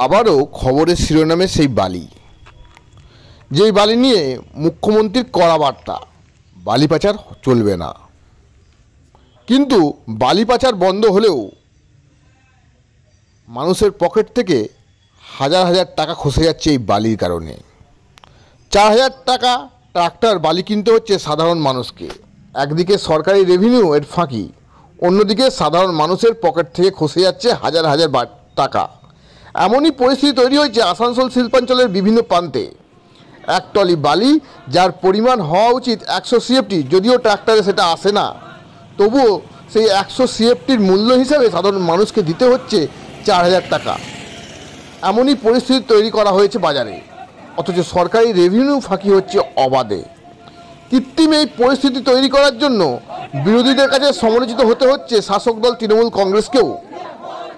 আবারও খবরের শিরোনামে সেই বালি, যেই বালি নিয়ে মুখ্যমন্ত্রীর কড়া বার্তা, বালি পাচার চলবে না। কিন্তু বালি পাচার বন্ধ হলেও মানুষের পকেট থেকে হাজার হাজার টাকা খসে যাচ্ছে এই বালির কারণে। 4,000 টাকা ট্রাক্টর বালি কিনতে হচ্ছে সাধারণ মানুষকে। একদিকে সরকারি রেভিনিউ এর ফাঁকি, অন্যদিকে সাধারণ মানুষের পকেট থেকে খসে যাচ্ছে হাজার হাজার টাকা। এমনই পরিস্থিতি তৈরি হয়েছে আসানসোল শিল্পাঞ্চলের বিভিন্ন প্রান্তে। এক টলি বালি যার পরিমাণ হওয়া উচিত 100 CFT, যদিও ট্রাক্টরে সেটা আসে না, তবুও সেই 100 CFTর মূল্য হিসাবে সাধারণ মানুষকে দিতে হচ্ছে 4,000 টাকা। এমনই পরিস্থিতি তৈরি করা হয়েছে বাজারে, অথচ সরকারি রেভিনিউ ফাঁকি হচ্ছে অবাধে। কৃত্রিম এই পরিস্থিতি তৈরি করার জন্য বিরোধীদের কাছে সমালোচিত হতে হচ্ছে শাসক দল তৃণমূল কংগ্রেসকেও।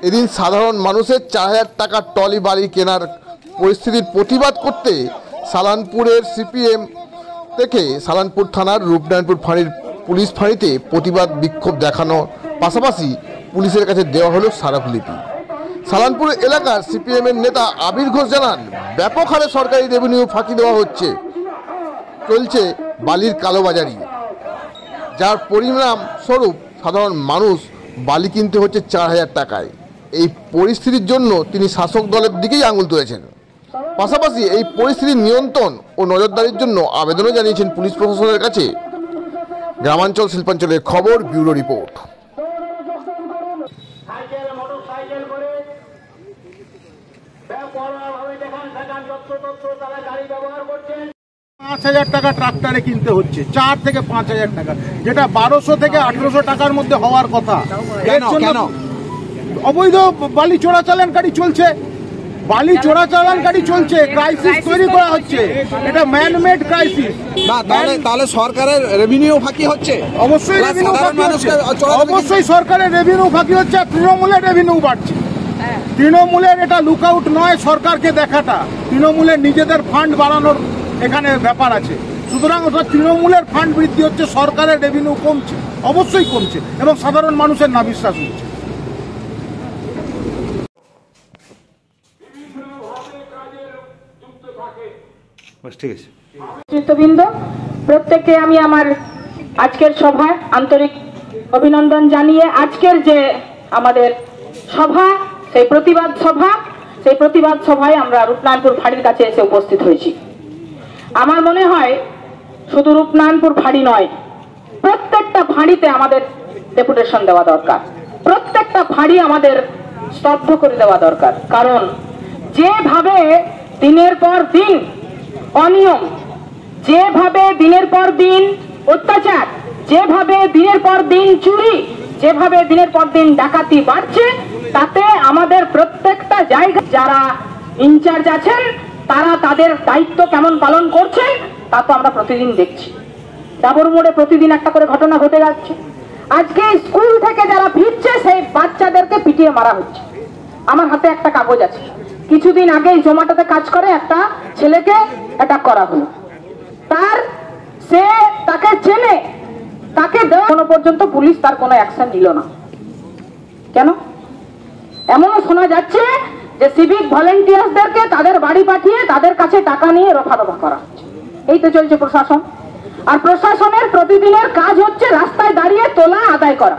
এদিন সাধারণ মানুষের 4,000 টাকার টলি বালি কেনার পরিস্থিতির প্রতিবাদ করতে সালানপুরের CPM থেকে সালানপুর থানার রূপনারায়ণপুর ফাঁড়ির পুলিশ ফাঁড়িতে প্রতিবাদ বিক্ষোভ দেখানোর পাশাপাশি পুলিশের কাছে দেওয়া হলো স্মারকলিপি। সালানপুর এলাকার CPM-এর নেতা আবির ঘোষ জানান, ব্যাপক হারে সরকারি রেভিনিউ ফাঁকি দেওয়া হচ্ছে, চলছে বালির কালোবাজারি, যার পরিণাম স্বরূপ সাধারণ মানুষ বালি কিনতে হচ্ছে 4,000 টাকায়। এই পরিস্থিতির জন্য তিনি শাসক দলের দিকেই আঙুল তুলেছেন। পাশাপাশি এই পরিস্থিতির নিয়ন্ত্রণ ও নজরদারির জন্য আবেদনও জানিয়েছেন পুলিশ প্রশাসনের কাছে। গ্রামাঞ্চল শিল্পাঞ্চলের খবর, ব্যুরো রিপোর্ট। 5,000 টাকা ট্রাক্টরে কিনতে হচ্ছে, 4 থেকে 5,000 টাকা, যেটা 1200 থেকে 1800 টাকার মধ্যে হওয়ার কথা। কেন অবৈধ বালি চোরাচালানকারী চলছে, বালি চোরাচালানকারী চলছে, ক্রাইসিস তৈরি করা হচ্ছে, এটা ম্যানমেড ক্রাইসিস। না তাহলে সরকারের রেভিনিউ ফাঁকি হচ্ছে। অবশ্যই রেভিনিউ ফাঁকি হচ্ছে, অবশ্যই সরকারের রেভিনিউ ফাঁকি হচ্ছে, তৃণমূলের রেভিনিউ বাড়ছে। তৃণমূলের এটা লুকআউট নয় সরকারকে দেখাটা, তৃণমূলের নিজেদের ফান্ড বাড়ানোর এখানে ব্যাপার আছে। সুতরাং ওটা তৃণমূলের ফান্ড বৃদ্ধি হচ্ছে, সরকারের রেভিনিউ কমছে, অবশ্যই কমছে, এবং সাধারণ মানুষের না বিশ্বাস হচ্ছে। ঠিক আছে, নেতৃত্ববৃন্দ প্রত্যেককে আমি আমার আজকের সভায় আন্তরিক অভিনন্দন জানিয়ে, আজকের যে আমাদের সভা, সেই প্রতিবাদ সভায় আমরা রূপনারায়ণপুর ফাঁড়ির কাছে এসে উপস্থিত হয়েছি। আমার মনে হয় শুধু রূপনারায়ণপুর ফাঁড়ি নয়, প্রত্যেকটা ফাঁড়িতে আমাদের ডেপুটেশন দেওয়া দরকার, প্রত্যেকটা ফাঁড়ি আমাদের স্তব্ধ করে দেওয়া দরকার। কারণ যেভাবে দিনের পর দিন অনিয়ম, যেভাবে দিনের পর দিন অত্যাচার, যেভাবে দিনের পর দিন চুরি, যেভাবে দিনের পর দিন ডাকাতি বাড়ছে, তাতে আমাদের প্রত্যেকটা জায়গা যারা ইনচার্জ আছেন তারা তাদের দায়িত্ব কেমন পালন করছেন তা তো আমরা প্রতিদিন দেখছি। ডাবর মোড়ে প্রতিদিন একটা করে ঘটনা ঘটে যাচ্ছে। আজকে স্কুল থেকে যারা ফিরছে সেই বাচ্চাদেরকে পিটিয়ে মারা হচ্ছে। আমার হাতে একটা কাগজ আছে, কিছুদিন আগেই জোম্যাটোতে কাজ করে একটা ছেলেকে অ্যাটাক করা হলো। তাকে চেনে, তাকে দেওয়া এখনো পর্যন্ত পুলিশ তার কোনো অ্যাকশন নিল না। কেন? এমনও শোনা যাচ্ছে যে সিভিক ভলেন্টিয়ার্সদেরকে তাদের বাড়ি পাঠিয়ে তাদের কাছে টাকা নিয়ে রফা করা হচ্ছে। এই তো চলছে প্রশাসন। আর প্রশাসনের প্রতিদিনের কাজ হচ্ছে রাস্তায় দাঁড়িয়ে তোলা আদায় করা,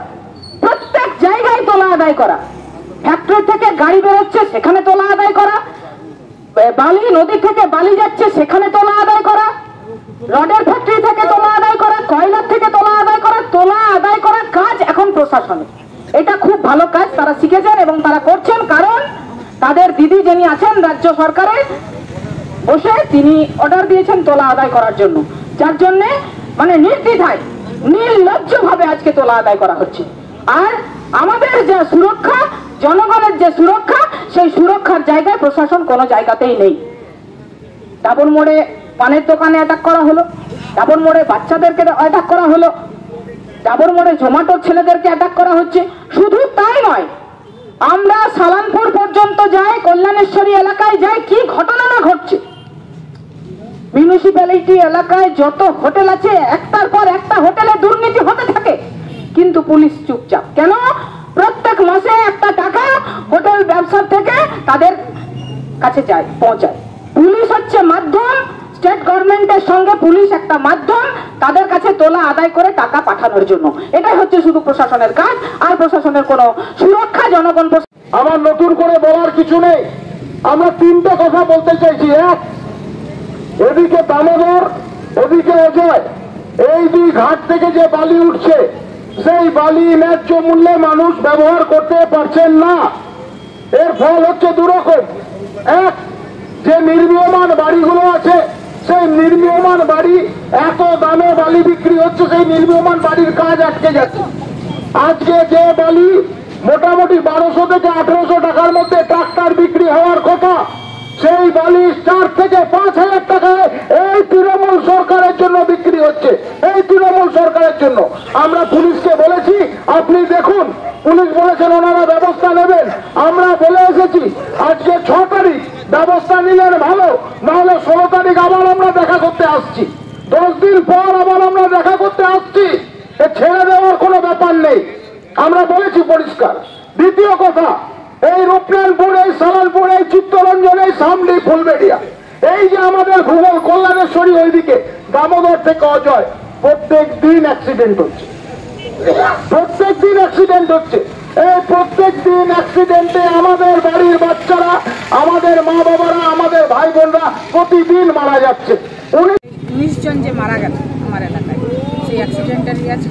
প্রত্যেক জায়গায় তোলা আদায় করা। ফ্যাক্টরি থেকে গাড়ি বেরোচ্ছে সেখানে তোলা আদায় করা, বালি নদী থেকে বালি যাচ্ছে সেখানে তোলা আদায় করা, রডের ফ্যাক্টরি থেকে তোলা আদায় করা, কয়লার থেকে তোলা আদায় করার কাজ এখন প্রশাসনের। এটা খুব ভালো কাজ তারা শিখেছেন এবং তারা করছেন, কারণ তাদের দিদি যিনি আছেন রাজ্য সরকারে বসে, তিনি অর্ডার দিয়েছেন তোলা আদায় করার জন্য, যার জন্য মানে নির্দ্বিধায় নির্লজ্জভাবে আজকে তোলা আদায় করা হচ্ছে। আর আমাদের যে সুরক্ষা, জনগণের যে সুরক্ষা, সেই সুরক্ষার জায়গায় প্রশাসন কোনো জায়গাতেই নেই। ডাবর মোড়ে পানের দোকানে অ্যাটাক করা হলো, ডাবর মোড়ে বাচ্চাদেরকে অ্যাটাক করা হলো, ডাবর মোড়ে জোম্যাটোর ছেলেদেরকে অ্যাটাক করা হচ্ছে। শুধু তাই নয়, আমরা সালানপুর পর্যন্ত যাই, কল্যাণেশ্বরী এলাকায় যাই, কি ঘটনা না ঘটছে। মিউনিসিপ্যালিটি এলাকায় যত হোটেল আছে, একটার পর একটা হোটেলে দুর্নীতি হতে থাকে, কিন্তু পুলিশ চুপচাপ। কেন? প্রত্যেক মাসে একটা টাকা হোটেল ব্যবসা থেকে তাদের কাছে যায়, পৌঁছায়। পুলিশ হচ্ছে মাধ্যম, স্টেট গভর্নমেন্টের সঙ্গে পুলিশ একটা মাধ্যম, তাদের কাছে তোলা আদায় করে টাকা পাঠানোর জন্য। এটাই হচ্ছে শুধু প্রশাসনের কাজ, আর প্রশাসনের কোনো সুরক্ষা জনগণ। আমার নতুন করে বলার কিছু নেই। আমরা তিনটে কথা বলতে চাইছি। এক, এদিকে দামোদর, ওদিকে অজয়, এই দুই ঘাট থেকে যে বালি উঠছে, সেই বালি ন্যায্য মূল্যে মানুষ ব্যবহার করতে পারছেন না। এর ফল হচ্ছে দুরকম। এক, যে নির্মীয়মান বাড়িগুলো আছে, সেই নির্মীয়মান বাড়ি, এত দামে বালি বিক্রি হচ্ছে, সেই নির্মীয়মান বাড়ির কাজ আটকে যাচ্ছে। আজকে যে বালি মোটামুটি 1200 থেকে 1800 টাকার মধ্যে ট্রাক্টর বিক্রি হওয়ার কথা, সেই বালি 4 থেকে 5000 টাকায় এই তৃণমূল সরকারের জন্য বিক্রি হচ্ছে। এই তৃণমূল সরকারের জন্য আমরা পুলিশকে বলেছি, আপনি দেখুন। পুলিশ বলেছেন ওনারা ব্যবস্থা নেবেন। আমরা বলে এসেছি আজকে 6 তারিখ, ব্যবস্থা নিলেন ভালো, নাহলে 16 তারিখ আবার আমরা দেখা করতে আসছি। 10 দিন পর আবার আমরা দেখা করতে আসছি। ছেড়ে দেওয়ার কোনো ব্যাপার নেই, আমরা বলেছি পরিষ্কার। দ্বিতীয় কথা, এই রূপনারায়ণপুর, এই সালানপুর, এই চিত্তরঞ্জন, এই সামলি, ফুলবেড়িয়া, এই যে আমাদের ভূগোল কল্যাণেশ্বরী, ওইদিকে দামোদর থেকে অজয়, প্রত্যেক দিন অ্যাক্সিডেন্ট হচ্ছে। প্রত্যেক দিন অ্যাক্সিডেন্ট হচ্ছে। এই প্রত্যেক দিন অ্যাক্সিডেন্টে আমাদের বাড়ির বাচ্চারা, আমাদের মা বাবারা, আমাদের ভাই বোনরা প্রতিদিন মারা যাচ্ছে। 19 জন যে মারা গেল আমার এলাকায়, সেই অ্যাক্সিডেন্টারই আছে।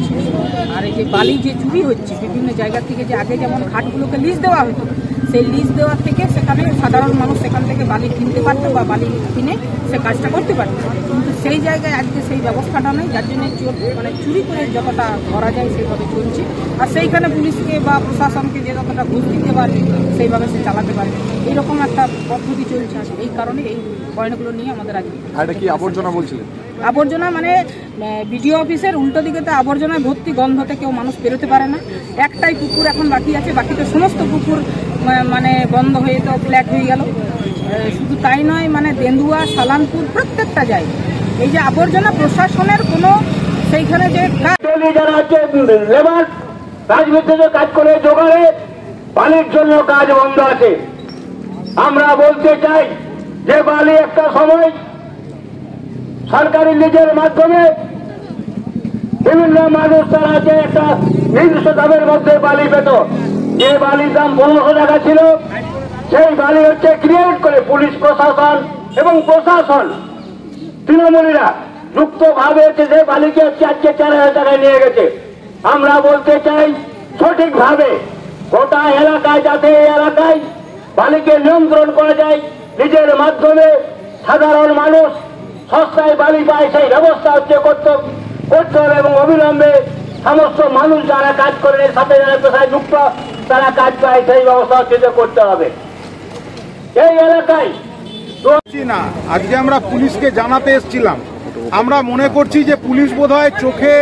আর এই যে বালি যে চুরি হচ্ছে বিভিন্ন জায়গা থেকে, যে আগে যেমন ঘাটগুলোকে লিজ দেওয়া হতো, সেই লিজ দেওয়ার থেকে সেখানে সাধারণ মানুষ সেখান থেকে বালি কিনতে পারতো বা বালি কিনে সে কাজটা করতে পারতো। কিন্তু সেই জায়গায় আজকে সেই ব্যবস্থাটা নেই, যার জন্য চুরি করে যতটা করা যায় সেইভাবে চলছে। আর সেইখানে পুলিশকে বা প্রশাসনকে যে যতটা ঘুষ দিতে পারে সেইভাবে সে চালাতে পারে, এইরকম একটা পদ্ধতি চলছে। এই কারণে এই পয়েন্টগুলো নিয়ে আমাদের আজকে। এটা কি আবর্জনা বলছিলেন? আবর্জনা মানে বিডিও অফিসের উল্টো দিকে তো আবর্জনায় ভর্তি, গন্ধতে কেউ মানুষ বেরোতে পারে না। একটাই পুকুর এখন বাকি আছে, বাকিতে সমস্ত পুকুর মানে বন্ধ হয়ে তো ফ্ল্যাট হয়ে গেল। শুধু তাই নয়, মানে দেন্দুয়া, সালানপুর, প্রত্যেকটা জায়গায় এই যে আবর্জনা, প্রশাসনের কোনো সেইখানে যে যারা হচ্ছে লেবার, রাজমিস্ত্রিতে কাজ করে জোগাড়ে, বালির জন্য কাজ বন্ধ আছে। আমরা বলতে চাই যে বালি একটা সময় সরকারি লিজের মাধ্যমে বিভিন্ন মানুষ তারা আছে একটা নির্দিষ্ট দামের মধ্যে বালি পেত। যে বালির দাম 1500 টাকা ছিল, সেই বালি হচ্ছে ক্রিয়েট করে পুলিশ প্রশাসন এবং প্রশাসন তৃণমূলীরা যুক্ত ভাবে হচ্ছে যে বালিকে হচ্ছে আজকে 4000 টাকায় নিয়ে গেছে। আমরা বলতে চাই সঠিকভাবে গোটা এলাকায়, যাতে এই এলাকায় বালিকে নিয়ন্ত্রণ করা যায়, নিজের মাধ্যমে সাধারণ মানুষ সস্তায় বালি পায়, সেই ব্যবস্থা হচ্ছে করতে হবে। এবং অবিলম্বে সমস্ত মানুষ যারা কাজ করেন, এর সাথে যারা পেশায় যুক্ত, তারা কাজ পায়, সেই ব্যবস্থা হচ্ছে করতে হবে এই এলাকায়। না, আজকে আমরা পুলিশকে জানাতে এসেছিলাম, আমরা মনে করছি যে পুলিশ বোধহয় চোখে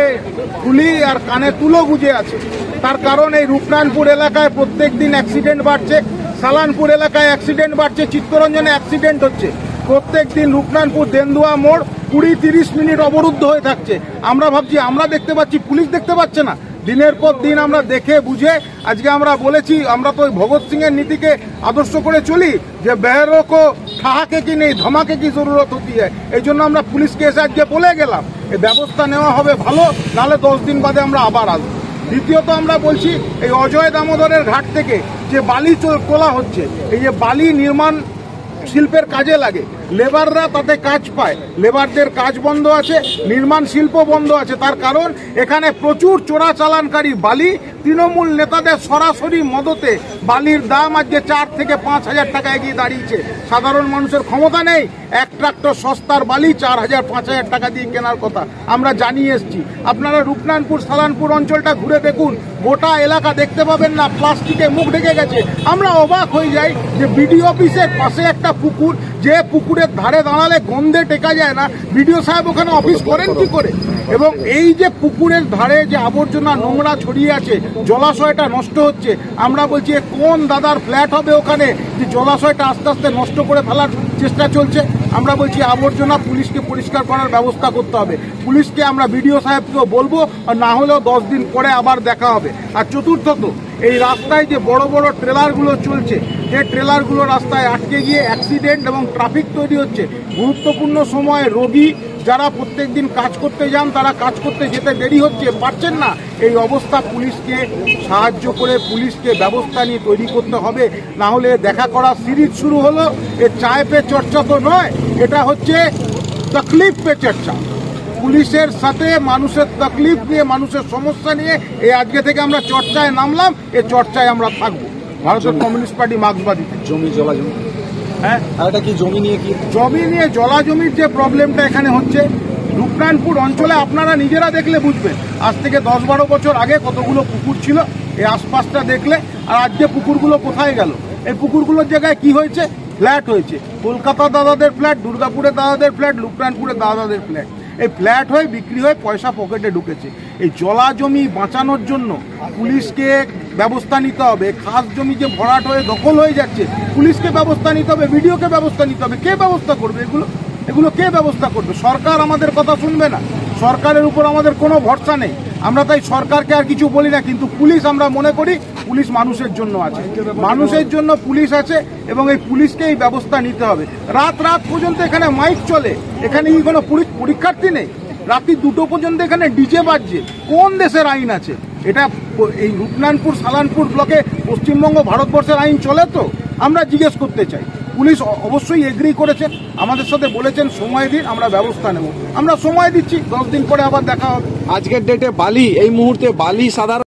ফুলি আর কানে তুলো গুজে আছে। তার কারণ এই রূপনারায়ণপুর এলাকায় প্রত্যেক দিন অ্যাক্সিডেন্ট বাড়ছে, সালানপুর এলাকায় অ্যাক্সিডেন্ট বাড়ছে, চিত্তরঞ্জনে অ্যাক্সিডেন্ট হচ্ছে। প্রত্যেক দিন রূপনারায়ণপুর দেন্দুয়া মোড় 20-30 মিনিট অবরুদ্ধ হয়ে থাকছে। আমরা ভাবছি আমরা দেখতে পাচ্ছি, পুলিশ দেখতে পাচ্ছে না। দিনের পর দিন আমরা দেখে বুঝে আজকে আমরা বলেছি, আমরা তো ভগৎ সিং এর নীতিকে আদর্শ করে চলি যে বেহরো কো ঠাহাকে কি নেই, ধমাকে কি জরুরত হতি হয়। এই জন্য আমরা পুলিশকে এসে আজকে বলে গেলাম এই ব্যবস্থা নেওয়া হবে ভালো, নাহলে 10 দিন বাদে আমরা আবার আসবো। দ্বিতীয়ত আমরা বলছি, এই অজয় দামোদরের ঘাট থেকে যে বালি তোলা হচ্ছে, এই যে বালি নির্মাণ শিল্পের কাজে লাগে, লেবাররা তাতে কাজ পায়, লেবারদের কাজ বন্ধ আছে, নির্মাণ শিল্প বন্ধ আছে। তার কারণ এখানে প্রচুর চোরাচালানকারী বালি, তৃণমূল নেতাদের সরাসরি মদতে বালির দাম আজকে 4 থেকে 5000 টাকা এগিয়ে দাঁড়িয়েছে। সাধারণ মানুষের ক্ষমতা নেই এক ট্রাক্টর সস্তার বালি 4000-5000 টাকা দিয়ে কেনার কথা। আমরা জানিয়ে এসছি, আপনারা রূপনারায়ণপুর, সালানপুর অঞ্চলটা ঘুরে দেখুন, গোটা এলাকা দেখতে পাবেন না প্লাস্টিকে মুখ ঢেকে গেছে। আমরা অবাক হয়ে যাই যে বিডিও অফিসের পাশে একটা পুকুর, যে পুকুরের ধারে দাঁড়ালে গন্ধে টেকা যায় না, বিডিও সাহেব ওখানে অফিস করেন কি করে? এবং এই যে পুকুরের ধারে যে আবর্জনা নোংরা ছড়িয়ে আছে, জলাশয়টা নষ্ট হচ্ছে। আমরা বলছি কোন দাদার ফ্ল্যাট হবে ওখানে যে জলাশয়টা আস্তে আস্তে নষ্ট করে ফেলার চেষ্টা চলছে। আমরা বলছি আবর্জনা পুলিশকে পরিষ্কার করার ব্যবস্থা করতে হবে। পুলিশকে আমরা বিডিও সাহেবকেও বলবো, আর না হলেও 10 দিন পরে আবার দেখা হবে। আর চতুর্থত, এই রাস্তায় যে বড় বড় ট্রেলারগুলো চলছে, যে ট্রেলারগুলো রাস্তায় আটকে গিয়ে অ্যাক্সিডেন্ট এবং ট্রাফিক তৈরি হচ্ছে। গুরুত্বপূর্ণ সময়ে রোগী যারা প্রত্যেকদিন কাজ করতে যান তারা কাজ করতে যেতে দেরি হচ্ছে, পারছেন না। এই অবস্থা পুলিশকে সাহায্য করে পুলিশকে ব্যবস্থা নিয়ে তৈরি করতে হবে, না হলে দেখা করা সিরিজ শুরু হলো। এ চায় পে চর্চা তো নয়, এটা হচ্ছে তকলিফ পে চর্চা। পুলিশের সাথে মানুষের তকলিফ নিয়ে, মানুষের সমস্যা নিয়ে এই আজকে থেকে আমরা চর্চায় নামলাম। এই চর্চায় আমরা থাকবো। ভারতের কমিউনিস্ট পার্টি মার্ক্সবাদী জমি জলাজমি, হ্যাঁ, আর এটা কি জমি নিয়ে কি? জমি নিয়ে জলাজমির যে প্রবলেমটা এখানে হচ্ছে, রূপনারায়ণপুর অঞ্চলে আপনারা নিজেরা দেখলে বুঝবেন। আজ থেকে 10-12 বছর আগে কতগুলো পুকুর ছিল এই আশপাশটা দেখলে, আর আজকে পুকুরগুলো কোথায় গেল? এই পুকুরগুলোর জায়গায় কি হয়েছে? ফ্ল্যাট হয়েছে। কলকাতা দাদাদের ফ্ল্যাট, দুর্গাপুরে দাদাদের ফ্ল্যাট, রূপনারায়ণপুরে দাদাদের ফ্ল্যাট। এই ফ্ল্যাট হয়ে বিক্রি হয়ে পয়সা পকেটে ঢুকেছে। এই জলা জমি বাঁচানোর জন্য পুলিশকে ব্যবস্থা নিতে হবে। খাস জমি যে ভরাট হয়ে দখল হয়ে যাচ্ছে, পুলিশকে ব্যবস্থা নিতে হবে, বিডিওকে ব্যবস্থা নিতে হবে। কে ব্যবস্থা করবে এগুলো কে ব্যবস্থা করবে? সরকার আমাদের কথা শুনবে না। সরকারের উপর আমাদের কোনো ভরসা নেই। আমরা তাই সরকারকে আর কিছু বলি না, কিন্তু পুলিশ আমরা মনে করি পুলিশ মানুষের জন্য আছে, মানুষের জন্য পুলিশ আছে, এবং এই পুলিশকে এই ব্যবস্থা নিতে হবে। রাত পর্যন্ত এখানে মাইক চলে, এখানে কি কোনো পরীক্ষার্থী নেই? রাত্রি 2টো পর্যন্ত এখানে ডিজে বাজছে। কোন দেশের আইন আছে এটা? এই রূপনারায়ণপুর সালানপুর ব্লকে পশ্চিমবঙ্গ ভারতবর্ষের আইন চলে তো? আমরা জিজ্ঞেস করতে চাই। পুলিশ অবশ্যই এগ্রি করেছেন, আমাদের সাথে বলেছেন সময় দিন, আমরা ব্যবস্থা নেব। আমরা সময় দিচ্ছি, 10 দিন পরে আবার দেখা হবে। আজকের ডেটে বালি, এই মুহূর্তে বালি সাধারণ